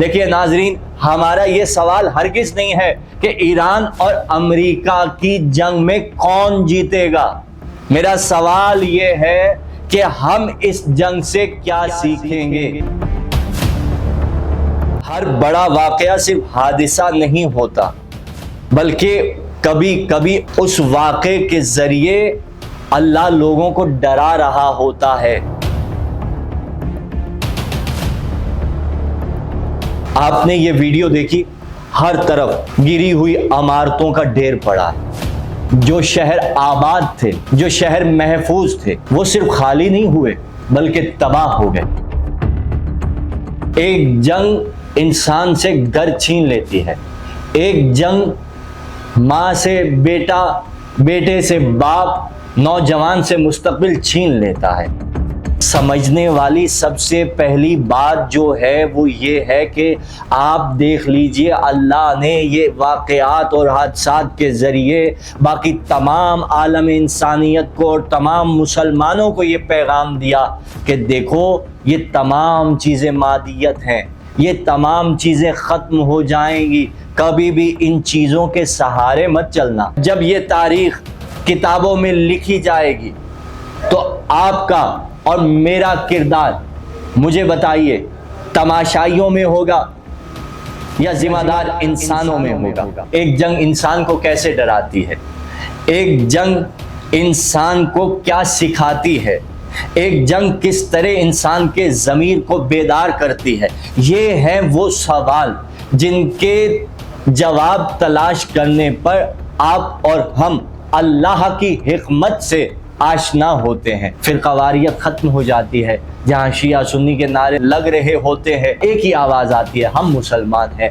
دیکھیے ناظرین، ہمارا یہ سوال ہرگز نہیں ہے کہ ایران اور امریکہ کی جنگ میں کون جیتے گا۔ میرا سوال یہ ہے کہ ہم اس جنگ سے کیا سیکھیں گے۔ ہر بڑا واقعہ صرف حادثہ نہیں ہوتا، بلکہ کبھی کبھی اس واقعے کے ذریعے اللہ لوگوں کو ڈرا رہا ہوتا ہے۔ آپ نے یہ ویڈیو دیکھی، ہر طرف گری ہوئی عمارتوں کا ڈھیر پڑا ہے۔ جو شہر آباد تھے، جو شہر محفوظ تھے، وہ صرف خالی نہیں ہوئے بلکہ تباہ ہو گئے۔ ایک جنگ انسان سے گھر چھین لیتی ہے، ایک جنگ ماں سے بیٹا، بیٹے سے باپ، نوجوان سے مستقبل چھین لیتا ہے۔ سمجھنے والی سب سے پہلی بات جو ہے وہ یہ ہے کہ آپ دیکھ لیجئے، اللہ نے یہ واقعات اور حادثات کے ذریعے باقی تمام عالم انسانیت کو اور تمام مسلمانوں کو یہ پیغام دیا کہ دیکھو، یہ تمام چیزیں مادیت ہیں، یہ تمام چیزیں ختم ہو جائیں گی، کبھی بھی ان چیزوں کے سہارے مت چلنا۔ جب یہ تاریخ کتابوں میں لکھی جائے گی تو آپ کا اور میرا کردار، مجھے بتائیے، تماشائیوں میں ہوگا یا ذمہ دار انسانوں میں ہوگا؟ ایک جنگ انسان کو کیسے ڈراتی ہے، ایک جنگ انسان کو کیا سکھاتی ہے، ایک جنگ کس طرح انسان کے ضمیر کو بیدار کرتی ہے، یہ ہیں وہ سوال جن کے جواب تلاش کرنے پر آپ اور ہم اللہ کی حکمت سے آشنا ہوتے ہیں۔ فرقہ واریت ختم ہو جاتی ہے، جہاں شیعہ سنی کے نعرے لگ رہے ہوتے ہیں، ایک ہی آواز آتی ہے، ہم مسلمان ہیں۔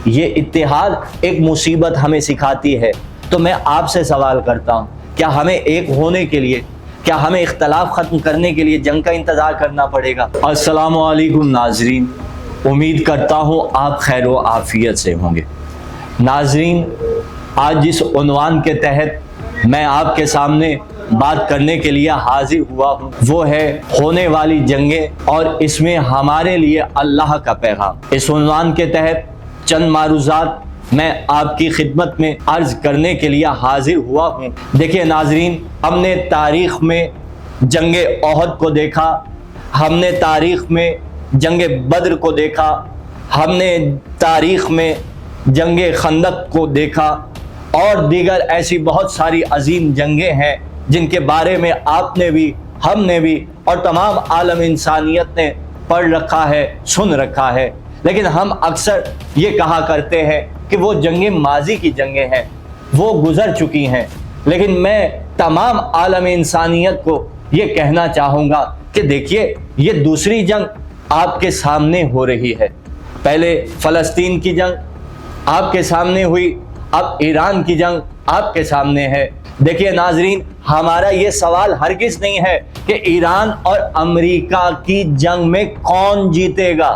یہ اتحاد ایک مصیبت ہمیں سکھاتی ہے۔ تو میں آپ سے سوال کرتا ہوں، کیا ہمیں ایک ہونے کے لیے، کیا ہمیں اختلاف ختم کرنے کے لیے جنگ کا انتظار کرنا پڑے گا؟ السلام علیکم ناظرین، امید کرتا ہوں آپ خیر و عافیت سے ہوں گے۔ ناظرین، آج جس عنوان کے تحت میں آپ کے سامنے بات کرنے کے لیے حاضر ہوا ہوں، وہ ہے ہونے والی جنگیں اور اس میں ہمارے لیے اللہ کا پیغام۔ اس عنوان کے تحت چند معروضات میں آپ کی خدمت میں عرض کرنے کے لیے حاضر ہوا ہوں۔ دیکھیے ناظرین، ہم نے تاریخ میں جنگ احد کو دیکھا، ہم نے تاریخ میں جنگ بدر کو دیکھا، ہم نے تاریخ میں جنگ خندق کو دیکھا، اور دیگر ایسی بہت ساری عظیم جنگیں ہیں جن کے بارے میں آپ نے بھی، ہم نے بھی، اور تمام عالم انسانیت نے پڑھ رکھا ہے، سن رکھا ہے۔ لیکن ہم اکثر یہ کہا کرتے ہیں کہ وہ جنگیں ماضی کی جنگیں ہیں، وہ گزر چکی ہیں۔ لیکن میں تمام عالم انسانیت کو یہ کہنا چاہوں گا کہ دیکھیے، یہ دوسری جنگ آپ کے سامنے ہو رہی ہے۔ پہلے فلسطین کی جنگ آپ کے سامنے ہوئی، اب ایران کی جنگ آپ کے سامنے ہے۔ دیکھیے ناظرین، ہمارا یہ سوال ہرگز نہیں ہے کہ ایران اور امریکہ کی جنگ میں کون جیتے گا۔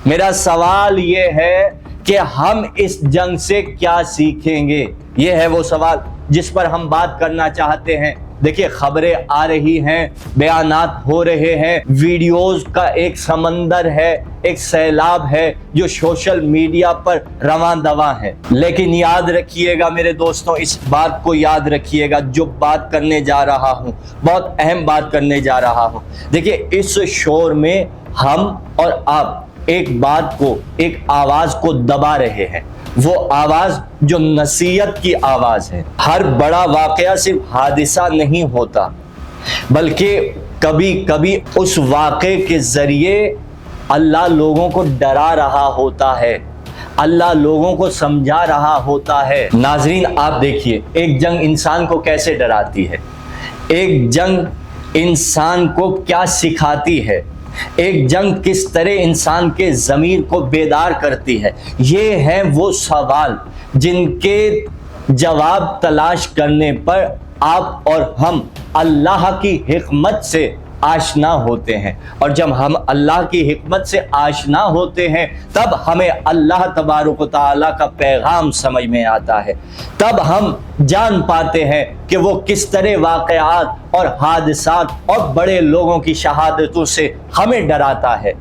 میرا سوال یہ ہے کہ ہم اس جنگ سے کیا سیکھیں گے۔ یہ ہے وہ سوال جس پر ہم بات کرنا چاہتے ہیں۔ دیکھیے، خبریں آ رہی ہیں، بیانات ہو رہے ہیں، ویڈیوز کا ایک سمندر ہے، ایک سیلاب ہے جو سوشل میڈیا پر رواں دواں ہے۔ لیکن یاد رکھیے گا میرے دوستوں، اس بات کو یاد رکھیے گا، جو بات کرنے جا رہا ہوں، بہت اہم بات کرنے جا رہا ہوں۔ دیکھیے، اس شور میں ہم اور آپ ایک بات کو، ایک آواز کو دبا رہے ہیں، وہ آواز جو نصیحت کی آواز ہے۔ ہر بڑا واقعہ صرف حادثہ نہیں ہوتا، بلکہ کبھی کبھی اس واقعے کے ذریعے اللہ لوگوں کو ڈرا رہا ہوتا ہے، اللہ لوگوں کو سمجھا رہا ہوتا ہے۔ ناظرین، آپ دیکھیے، ایک جنگ انسان کو کیسے ڈراتی ہے، ایک جنگ انسان کو کیا سکھاتی ہے، ایک جنگ کس طرح انسان کے ضمیر کو بیدار کرتی ہے۔ یہ ہیں وہ سوال جن کے جواب تلاش کرنے پر آپ اور ہم اللہ کی حکمت سے آشنا ہوتے ہیں، اور جب ہم اللہ کی حکمت سے آشنا ہوتے ہیں تب ہمیں اللہ تبارک و تعالیٰ کا پیغام سمجھ میں آتا ہے، تب ہم جان پاتے ہیں کہ وہ کس طرح واقعات اور حادثات اور بڑے لوگوں کی شہادتوں سے ہمیں ڈراتا ہے۔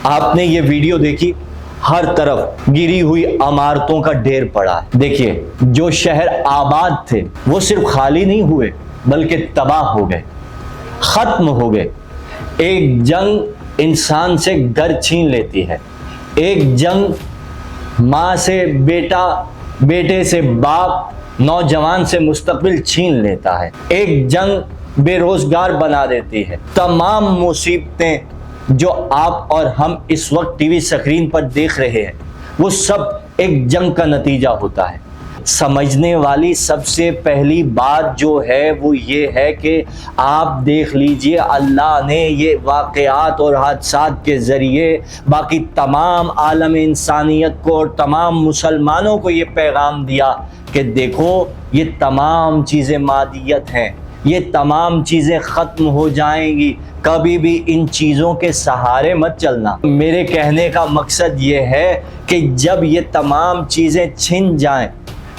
آپ نے یہ ویڈیو دیکھی، ہر طرف گری ہوئی عمارتوں کا ڈھیر پڑا ہے۔ دیکھیے، جو شہر آباد تھے وہ صرف خالی نہیں ہوئے بلکہ تباہ ہو گئے، ختم ہو گئے۔ ایک جنگ انسان سے گھر چھین لیتی ہے، ایک جنگ ماں سے بیٹا، بیٹے سے باپ، نوجوان سے مستقبل چھین لیتا ہے، ایک جنگ بے روزگار بنا دیتی ہے۔ تمام مصیبتیں جو آپ اور ہم اس وقت ٹی وی اسکرین پر دیکھ رہے ہیں وہ سب ایک جنگ کا نتیجہ ہوتا ہے۔ سمجھنے والی سب سے پہلی بات جو ہے وہ یہ ہے کہ آپ دیکھ لیجئے، اللہ نے یہ واقعات اور حادثات کے ذریعے باقی تمام عالم انسانیت کو اور تمام مسلمانوں کو یہ پیغام دیا کہ دیکھو، یہ تمام چیزیں مادیت ہیں، یہ تمام چیزیں ختم ہو جائیں گی، کبھی بھی ان چیزوں کے سہارے مت چلنا۔ میرے کہنے کا مقصد یہ ہے کہ جب یہ تمام چیزیں چھن جائیں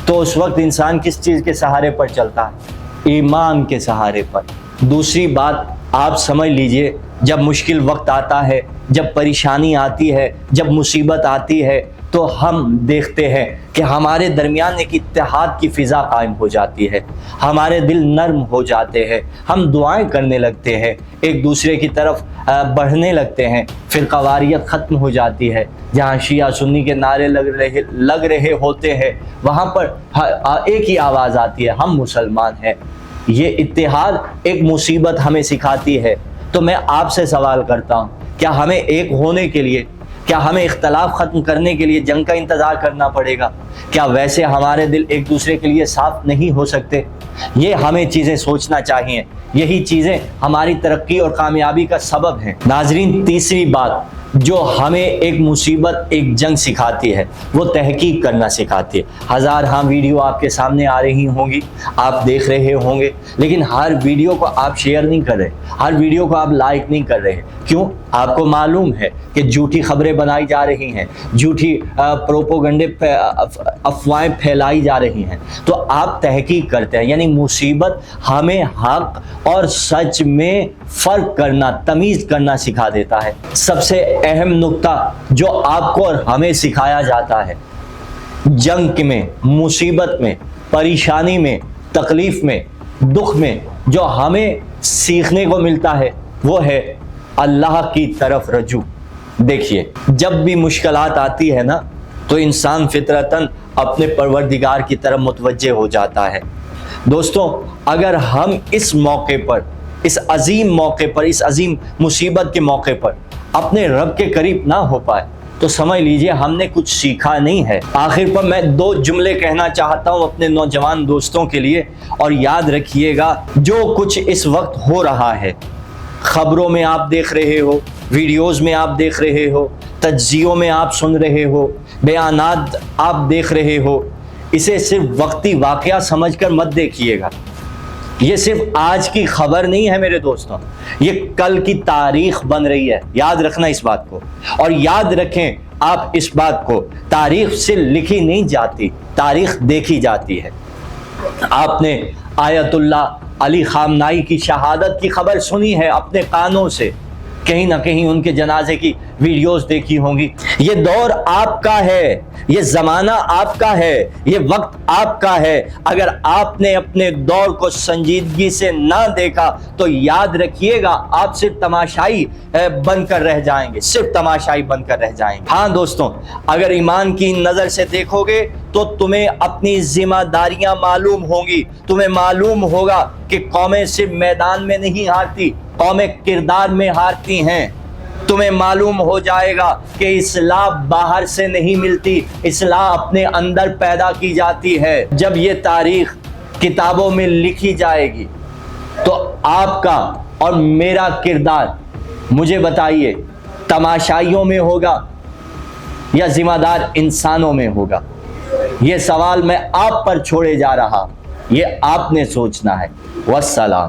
تو اس وقت انسان کس چیز کے سہارے پر چلتا ہے؟ ایمان کے سہارے پر۔ دوسری بات آپ سمجھ لیجئے، جب مشکل وقت آتا ہے، جب پریشانی آتی ہے، جب مصیبت آتی ہے تو ہم دیکھتے ہیں کہ ہمارے درمیان ایک اتحاد کی فضا قائم ہو جاتی ہے، ہمارے دل نرم ہو جاتے ہیں، ہم دعائیں کرنے لگتے ہیں، ایک دوسرے کی طرف بڑھنے لگتے ہیں، فرقہ واریت ختم ہو جاتی ہے۔ جہاں شیعہ سنی کے نعرے لگ رہے ہوتے ہیں وہاں پر ایک ہی آواز آتی ہے، ہم مسلمان ہیں۔ یہ اتحاد ایک مصیبت ہمیں سکھاتی ہے۔ تو میں آپ سے سوال کرتا ہوں، کیا ہمیں ایک ہونے کے لیے، کیا ہمیں اختلاف ختم کرنے کے لیے جنگ کا انتظار کرنا پڑے گا؟ کیا ویسے ہمارے دل ایک دوسرے کے لیے صاف نہیں ہو سکتے؟ یہ ہمیں چیزیں سوچنا چاہیے، یہی چیزیں ہماری ترقی اور کامیابی کا سبب ہیں۔ ناظرین، تیسری بات جو ہمیں ایک مصیبت، ایک جنگ سکھاتی ہے وہ تحقیق کرنا سکھاتی ہے۔ ہزار ہاں ویڈیو آپ کے سامنے آ رہی ہوں گی، آپ دیکھ رہے ہوں گے، لیکن ہر ویڈیو کو آپ شیئر نہیں کر رہے، ہر ویڈیو کو آپ لائک نہیں کر رہے۔ کیوں؟ آپ کو معلوم ہے کہ جھوٹی خبریں بنائی جا رہی ہیں، جھوٹی پروپوگنڈے، افواہیں پھیلائی جا رہی ہیں۔ تو آپ تحقیق کرتے ہیں، یعنی مصیبت ہمیں حق اور سچ میں فرق کرنا، تمیز کرنا سکھا دیتا ہے۔ سب سے اہم نقطہ جو آپ کو اور ہمیں سکھایا جاتا ہے جنگ میں، مصیبت میں، پریشانی میں، تکلیف میں، دکھ میں، جو ہمیں سیکھنے کو ملتا ہے وہ ہے اللہ کی طرف رجوع۔ دیکھیے، جب بھی مشکلات آتی ہے نا تو انسان فطرتاً اپنے پروردگار کی طرف متوجہ ہو جاتا ہے۔ دوستوں، اگر ہم اس موقع پر، اس عظیم موقع پر، اس عظیم مصیبت کے موقع پر اپنے رب کے قریب نہ ہو پائے تو سمجھ لیجئے ہم نے کچھ سیکھا نہیں ہے۔ آخر پر میں 2 جملے کہنا چاہتا ہوں اپنے نوجوان دوستوں کے لیے، اور یاد رکھیے گا، جو کچھ اس وقت ہو رہا ہے، خبروں میں آپ دیکھ رہے ہو، ویڈیوز میں آپ دیکھ رہے ہو، تجزیوں میں آپ سن رہے ہو، بیانات آپ دیکھ رہے ہو، اسے صرف وقتی واقعہ سمجھ کر مت دیکھیے گا۔ یہ صرف آج کی خبر نہیں ہے میرے دوستوں، یہ کل کی تاریخ بن رہی ہے۔ یاد رکھنا اس بات کو، اور یاد رکھیں آپ اس بات کو، تاریخ سے لکھی نہیں جاتی، تاریخ دیکھی جاتی ہے۔ آپ نے آیت اللہ علی خامنائی کی شہادت کی خبر سنی ہے اپنے کانوں سے، کہیں نہ کہیں ان کے جنازے کی ویڈیوز دیکھی ہوں گی۔ یہ دور آپ کا ہے، یہ زمانہ آپ کا ہے، یہ وقت آپ کا ہے۔ اگر آپ نے اپنے دور کو سنجیدگی سے نہ دیکھا تو یاد رکھیے گا آپ صرف تماشائی بن کر رہ جائیں گے، صرف تماشائی بن کر رہ جائیں گے۔ ہاں دوستوں، اگر ایمان کی نظر سے دیکھو گے تو تمہیں اپنی ذمہ داریاں معلوم ہوں گی، تمہیں معلوم ہوگا کہ قومیں صرف میدان میں نہیں ہارتی، قومیں کردار میں ہارتی ہیں۔ تمہیں معلوم ہو جائے گا کہ اصلاح باہر سے نہیں ملتی، اصلاح اپنے اندر پیدا کی جاتی ہے۔ جب یہ تاریخ کتابوں میں لکھی جائے گی تو آپ کا اور میرا کردار، مجھے بتائیے، تماشائیوں میں ہوگا یا ذمہ دار انسانوں میں ہوگا؟ یہ سوال میں آپ پر چھوڑے جا رہا، یہ آپ نے سوچنا ہے۔ والسلام۔